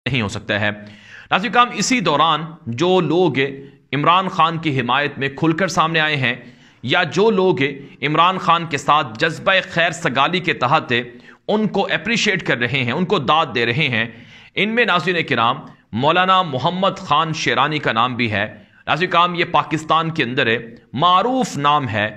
نہیں ہو سکتا ہے۔ ناظرین کرام، اسی دوران جو لوگ عمران خان کی حمایت میں کھل کر سامنے آئے ہیں یا جو لوگ عمران خان کے ساتھ جذبہ خیر سگالی کے تحت ان کو اپریشیٹ کر رہے ہیں، ان کو داد دے رہے ہیں، ان میں ناظرین کرام مولانا محمد خان شیرانی کا نام بھی ہے۔ ناظرین کرام، یہ پاکستان کے اندر معروف نام ہے،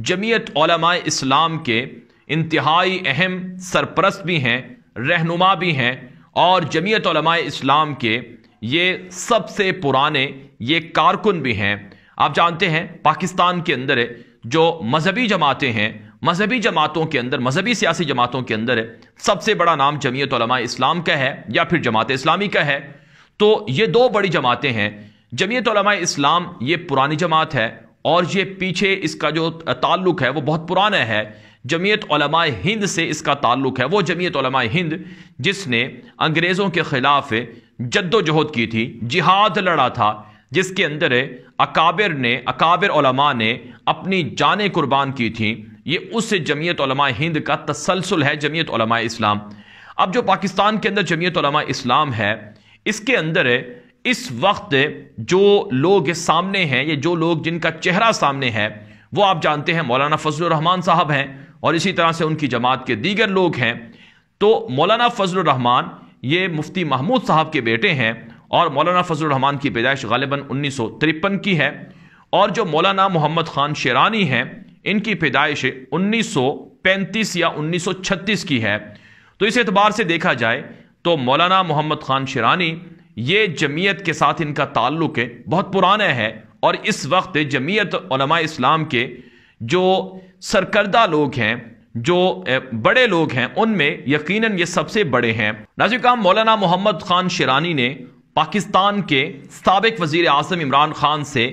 جمعیت علماء اسلام کے انتہائی اہم سرپرست بھی ہیں، رہنما بھی ہیں، اور جمعیت علماء اسلام کے یہ سب سے پرانے یہ کارکن بھی ہیں۔ آپ جانتے ہیں پاکستان کے اندر جو مذہبی جماعتیں ہیں، مذہبی جماعتوں کے اندر، مذہبی سیاسی جماعتوں کے اندر سب سے بڑا نام جمعیت علماء اسلام کا ہے یا پھر جماعت اسلامی کا ہے۔ تو یہ دو بڑی جماعتیں ہیں۔ جمعیت علماء اسلام یہ پرانی جماعت ہے اور یہ پیچھے اس کا جو تعلق ہے وہ بہت پرانا ہے۔ جمعیت علماء ہند سے اس کا تعلق ہے، وہ جمعیت علماء ہند جس نے انگریزوں کے خلاف جد و جہد کی تھی، جہاد لڑا تھا، جس کے اندر اکابر علماء نے اپنی جانیں قربان کی تھیں۔ یہ اس جمعیت علماء ہند کا تسلسل ہے، جمعیت علماء اسلام۔ اب جو پاکستان کے اندر جمعیت علماء اسلام ہے، اس کے اندر اس وقت جو لوگ سامنے ہیں، یہ جو لوگ جن کا چہرہ سامنے ہے، وہ آپ جانتے ہیں مولانا فضل الرحمان صاحب ہیں، اور اسی طرح سے ان کی جماعت کے دیگر لوگ ہیں۔ تو مولانا فضل الرحمان یہ مفتی محمود صاحب کے بیٹے ہیں، اور مولانا فضل الرحمان کی پیدائش غالباً 1953 کی ہے، اور جو مولانا محمد خان شیرانی ہیں ان کی پیدائش 1935 یا 1936 کی ہے۔ تو اس اعتبار سے دیکھا جائے تو مولانا محمد خان شیرانی یہ جمعیت کے ساتھ ان کا تعلق بہت پرانا ہے، اور اس وقت جمعیت علماء اسلام کے جو سرکردہ لوگ ہیں، جو بڑے لوگ ہیں، ان میں یقیناً یہ سب سے بڑے ہیں۔ ناظرین کرام، مولانا محمد خان شیرانی نے پاکستان کے سابق وزیر اعظم عمران خان سے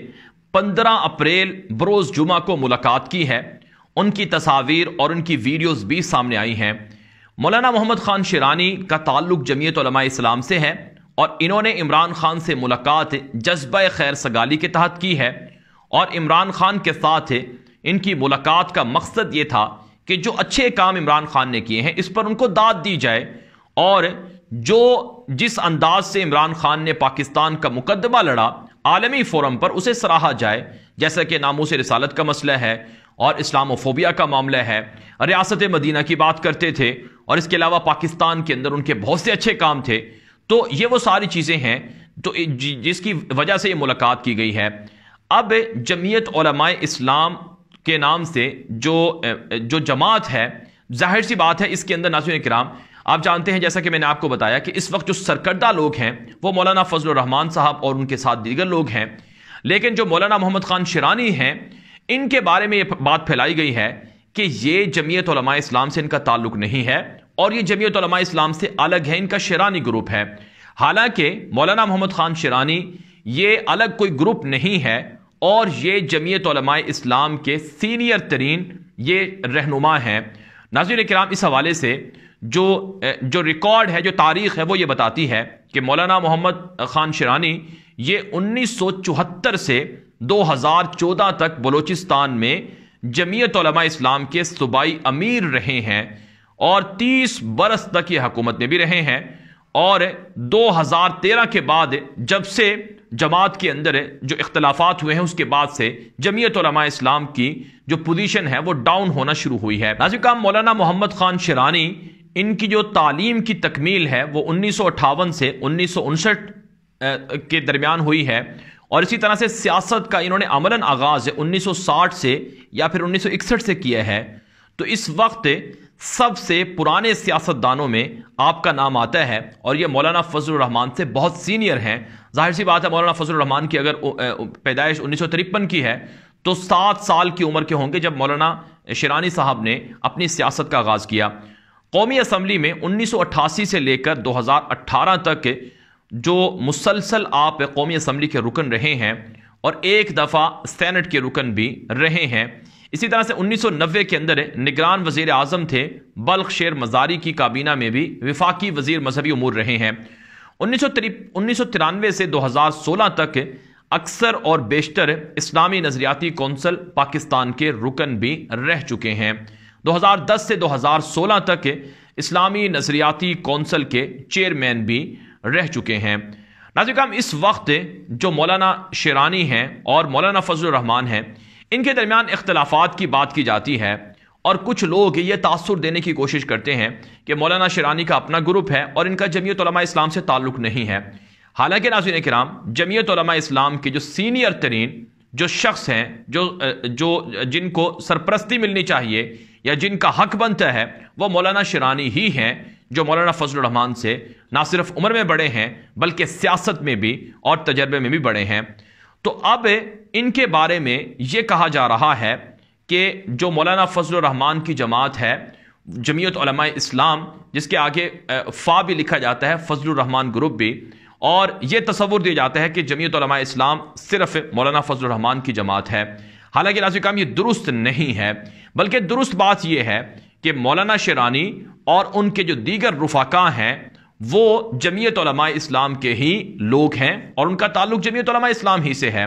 15 اپریل بروز جمعہ کو ملاقات کی ہے۔ ان کی تصاویر اور ان کی ویڈیوز بھی سامنے آئی ہیں۔ مولانا محمد خان شیرانی کا تعلق جمعیت علماء اسلام سے ہے، اور انہوں نے عمران خان سے ملاقات جذبہ خیر سگالی کے تحت کی ہے، اور عمران خان کے ساتھ ان کی ملاقات کا مقصد یہ تھا کہ جو اچھے کام عمران خان نے کیے ہیں اس پر ان کو داد دی جائے، اور جس انداز سے عمران خان نے پاکستان کا مقدمہ لڑا عالمی فورم پر اسے سراہا جائے، جیسا کہ ناموس رسالت کا مسئلہ ہے اور اسلاموفوبیا کا معاملہ ہے۔ ریاست مدینہ کی بات کرتے تھے، اور اس کے علاوہ پاکستان کے اندر ان کے بہت سے اچھے کام تھے۔ تو یہ وہ ساری چیزیں ہیں تو جس کی وجہ سے یہ ملاقات کی گئی ہے۔ اب جمعیت علماء اسلام کے نام سے جو جماعت ہے، ظاہر سی بات ہے اس کے اندر ناظرین کرام آپ جانتے ہیں، جیسا کہ میں نے آپ کو بتایا کہ اس وقت جو سرکردہ لوگ ہیں وہ مولانا فضل الرحمان صاحب اور ان کے ساتھ دیگر لوگ ہیں، لیکن جو مولانا محمد خان شیرانی ہیں ان کے بارے میں یہ بات پھیلائی گئی ہے کہ یہ جمعیت علماء اسلام سے ان کا تعلق نہیں ہے، اور یہ جمعیت علماء اسلام سے الگ ہے، ان کا شیرانی گروپ ہے۔ حالانکہ مولانا محمد خان شیرانی یہ الگ کوئی گروپ نہیں ہے، اور یہ جمعیت علماء اسلام کے سینئر ترین یہ رہنما ہیں۔ ناظرین کرام، اس حوالے سے جو ریکارڈ ہے، جو تاریخ ہے، وہ یہ بتاتی ہے کہ مولانا محمد خان شیرانی یہ 1974 سے 2014 تک بلوچستان میں جمعیت علماء اسلام کے صوبائی امیر رہے ہیں، اور 30 برس تک یہ حکومت میں بھی رہے ہیں، اور 2013 کے بعد جب سے جماعت کے اندر جو اختلافات ہوئے ہیں اس کے بعد سے جمعیت علماء اسلام کی جو پوزیشن ہے وہ ڈاؤن ہونا شروع ہوئی ہے۔ ناظرین کرام، مولانا محمد خان شیرانی ان کی جو تعلیم کی تکمیل ہے وہ 1958 سے 1959 کے درمیان ہوئی ہے، اور اسی طرح سے سیاست کا انہوں نے عملاً آغاز 1960 سے یا پھر 1961 سے کیا ہے۔ تو اس وقت سب سے پرانے سیاستدانوں میں آپ کا نام آتا ہے، اور یہ مولانا فضل الرحمان سے بہت سینئر ہیں۔ ظاہر سی بات ہے مولانا فضل الرحمان کی اگر پیدائش 1953 کی ہے تو 7 سال کی عمر کے ہوں گے جب مولانا شیرانی صاحب نے اپنی سیاست کا آغاز کیا۔ قومی اسمبلی میں 1988 سے لے کر 2018 تک جو مسلسل آپ قومی اسمبلی کے رکن رہے ہیں، اور ایک دفعہ سینٹ کے رکن بھی رہے ہیں۔ اسی طرح سے 1990 کے اندر نگران وزیر اعظم تھے، بلخ شیر مزاری کی کابینہ میں بھی وفاقی وزیر مذہبی امور رہے ہیں۔ 1993 سے 2016 تک اکثر اور بیشتر اسلامی نظریاتی کونسل پاکستان کے رکن بھی رہ چکے ہیں۔ 2010 سے 2016 تک اسلامی نظریاتی کونسل کے چیئرمین بھی رہ چکے ہیں۔ ناظرین کرام، اس وقت جو مولانا شیرانی ہیں اور مولانا فضل الرحمان ہیں، ان کے درمیان اختلافات کی بات کی جاتی ہے، اور کچھ لوگ یہ تاثر دینے کی کوشش کرتے ہیں کہ مولانا شیرانی کا اپنا گروپ ہے اور ان کا جمعیت علماء اسلام سے تعلق نہیں ہے۔ حالانکہ ناظرین کرام، جمعیت علماء اسلام کے جو سینئر ترین جو شخص ہیں، جن کو سرپرستی ملنی چاہیے یا جن کا حق بنتا ہے، وہ مولانا شیرانی ہی ہیں، جو مولانا فضل الرحمان سے نہ صرف عمر میں بڑے ہیں بلکہ سیاست میں بھی اور تجربے میں بھی بڑے ہیں۔ تو اب ان کے بارے میں یہ کہا جا رہا ہے کہ جو مولانا فضل الرحمان کی جماعت ہے، جمعیت علماء اسلام، جس کے آگے فا بھی لکھا جاتا ہے، فضل الرحمان گروپ بھی، اور یہ تصور دیا جاتا ہے کہ جمعیت علماء اسلام صرف مولانا فضل الرحمان کی جماعت ہے۔ حالانکہ ناظرین کرام، یہ درست نہیں ہے، بلکہ درست بات یہ ہے کہ مولانا شیرانی اور ان کے جو دیگر رفقا ہیں وہ جمعیت علماء اسلام کے ہی لوگ ہیں اور ان کا تعلق جمعیت علماء اسلام ہی سے ہے۔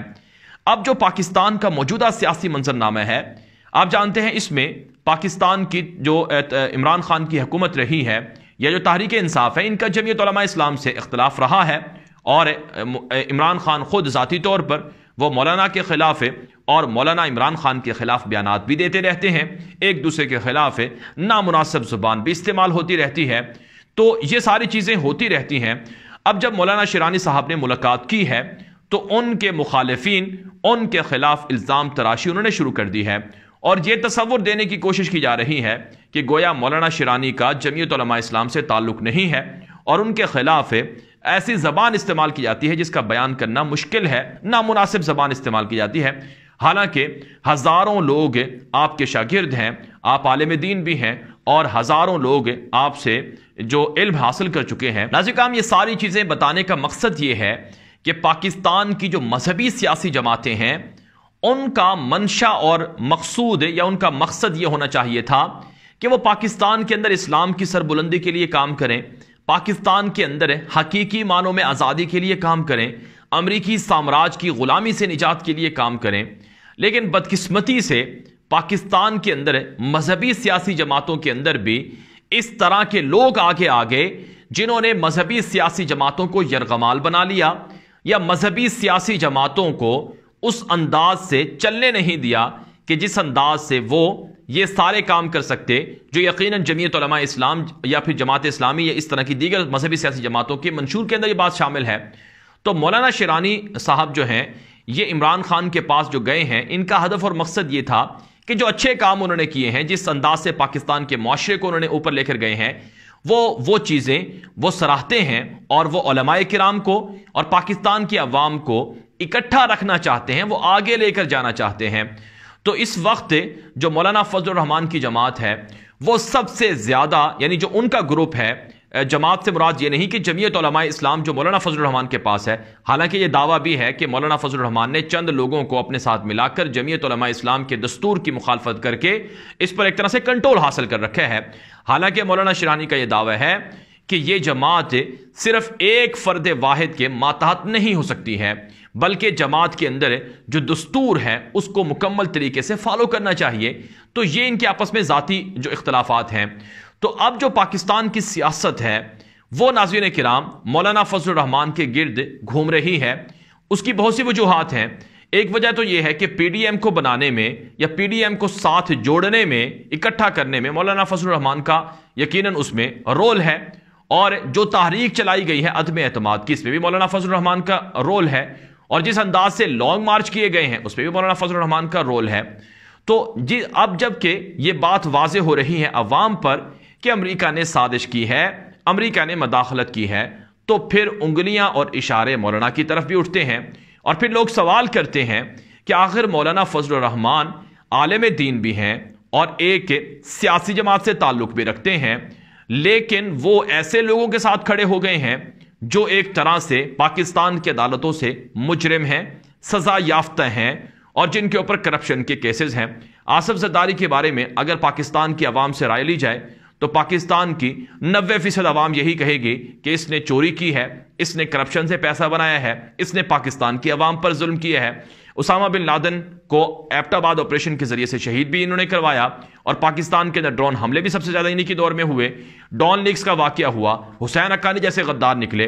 اب جو پاکستان کا موجودہ سیاسی منظرنامہ ہے، آپ جانتے ہیں اس میں پاکستان کی جو عمران خان کی حکومت رہی ہے یا جو تحریک انصاف ہے، ان کا جمعیت علماء اسلام سے اختلاف رہا ہے، اور عمران خان خود ذاتی طور پر وہ مولانا کے خلاف اور مولانا عمران خان کے خلاف بیانات بھی دیتے رہتے ہیں، ایک دوسرے کے خلاف نامناسب زبان بھی استعمال ہوتی رہتی ہے۔ تو یہ ساری چیزیں ہوتی رہتی ہیں۔ اب جب مولانا شیرانی صاحب نے ملاقات کی ہے تو ان کے مخالفین ان کے خلاف الزام تراشی انہوں نے شروع کر دی ہے، اور یہ تصور دینے کی کوشش کی جا رہی ہے کہ گویا مولانا شیرانی کا جمعیت علماء اسلام سے تعلق نہیں ہے اور ان کے خلاف ایسی زبان استعمال کی جاتی ہے جس کا بیان کرنا مشکل ہے، نامناسب زبان استعمال کی جاتی ہے۔ حالانکہ ہزاروں لوگ آپ کے شاگرد ہیں، آپ عالم دین بھی ہیں، اور ہزاروں لوگ آپ سے جو علم حاصل کر چکے ہیں۔ ناظرین کرام، یہ ساری چیزیں بتانے کا مقصد یہ ہے کہ پاکستان کی جو مذہبی سیاسی جماعتیں ہیں، ان کا منشا اور مقصود یا ان کا مقصد یہ ہونا چاہیے تھا کہ وہ پاکستان کے اندر اسلام کی سربلندی کے لیے کام کریں، پاکستان کے اندر حقیقی معنوں میں آزادی کے لیے کام کریں، امریکی سامراج کی غلامی سے نجات کے لیے کام کریں۔ لیکن بدقسمتی سے پاکستان کے اندر مذہبی سیاسی جماعتوں کے اندر بھی اس طرح کے لوگ آگے جنہوں نے مذہبی سیاسی جماعتوں کو یرغمال بنا لیا یا مذہبی سیاسی جماعتوں کو اس انداز سے چلنے نہیں دیا کہ جس انداز سے وہ یہ سارے کام کر سکتے جو یقیناً جمعیت علماء اسلام یا پھر جماعت اسلامی یا اس طرح کی دیگر مذہبی سیاسی جماعتوں کے منشور کے اندر یہ بات شامل ہے۔ تو مولانا شیرانی صاحب جو ہیں، یہ عمران خان کے پاس جو گئے ہیں، ان کا ہدف اور مقصد یہ تھا کہ جو اچھے کام انہوں نے کیے ہیں، جس انداز سے پاکستان کے معاشرے کو انہوں نے اوپر لے کر گئے ہیں، وہ چیزیں وہ سراہتے ہیں، اور وہ علماء کرام کو اور پاکستان کی عوام کو اکٹھا رکھنا چاہتے ہیں، وہ آگے لے کر جانا چاہتے ہیں۔ تو اس وقت جو مولانا فضل الرحمان کی جماعت ہے، وہ سب سے زیادہ، یعنی جو ان کا گروپ ہے، جماعت سے مراد یہ نہیں کہ جمعیت علماء اسلام جو مولانا فضل الرحمان کے پاس ہے، حالانکہ یہ دعویٰ بھی ہے کہ مولانا فضل الرحمان نے چند لوگوں کو اپنے ساتھ ملا کر جمعیت علماء اسلام کے دستور کی مخالفت کر کے اس پر ایک طرح سے کنٹرول حاصل کر رکھا ہے۔ حالانکہ مولانا شیرانی کا یہ دعویٰ ہے کہ یہ جماعت صرف ایک فرد واحد کے ماتحت نہیں ہو سکتی ہے، بلکہ جماعت کے اندر جو دستور ہے اس کو مکمل طریقے سے فالو کرنا چاہیے۔ تو یہ ان کے آپس میں ذاتی جو اختلافات ہیں۔ تو اب جو پاکستان کی سیاست ہے وہ ناظرین کرام مولانا فضل الرحمان کے گرد گھوم رہی ہے۔ اس کی بہت سی وجوہات ہیں۔ ایک وجہ تو یہ ہے کہ پی ڈی ایم کو بنانے میں یا پی ڈی ایم کو ساتھ جوڑنے میں، اکٹھا کرنے میں مولانا فضل الرحمان کا یقیناً اس میں رول ہے، اور جو تحریک چلائی گئی ہے عدم اعتماد کی، اس میں بھی مولانا فضل الرحمان کا رول ہے، اور جس انداز سے لانگ مارچ کیے گئے ہیں اس میں بھی مولانا فضل الرحمان کا رول ہے۔ تو اب جب کہ یہ بات واضح ہو رہی ہے عوام پر کہ امریکہ نے سازش کی ہے، امریکہ نے مداخلت کی ہے، تو پھر انگلیاں اور اشارے مولانا کی طرف بھی اٹھتے ہیں، اور پھر لوگ سوال کرتے ہیں کہ آخر مولانا فضل الرحمان عالم دین بھی ہیں اور ایک سیاسی جماعت سے تعلق بھی رکھتے ہیں، لیکن وہ ایسے لوگوں کے ساتھ کھڑے ہو گئے ہیں جو ایک طرح سے پاکستان کی عدالتوں سے مجرم ہیں، سزا یافتہ ہیں، اور جن کے اوپر کرپشن کے کیسز ہیں۔ آصف زرداری کے بارے میں اگر پاکستان کی عوام سے رائے لی جائے تو پاکستان کی 90% عوام یہی کہے گی کہ اس نے چوری کی ہے، اس نے کرپشن سے پیسہ بنایا ہے، اس نے پاکستان کی عوام پر ظلم کیا ہے۔ اسامہ بن لادن کو ایبٹ آباد آپریشن کے ذریعے سے شہید بھی انہوں نے کروایا، اور پاکستان کے اندر ڈرون حملے بھی سب سے زیادہ انہی کی دور میں ہوئے۔ ڈان لیکس کا واقعہ ہوا، حسین حقانی جیسے غدار نکلے،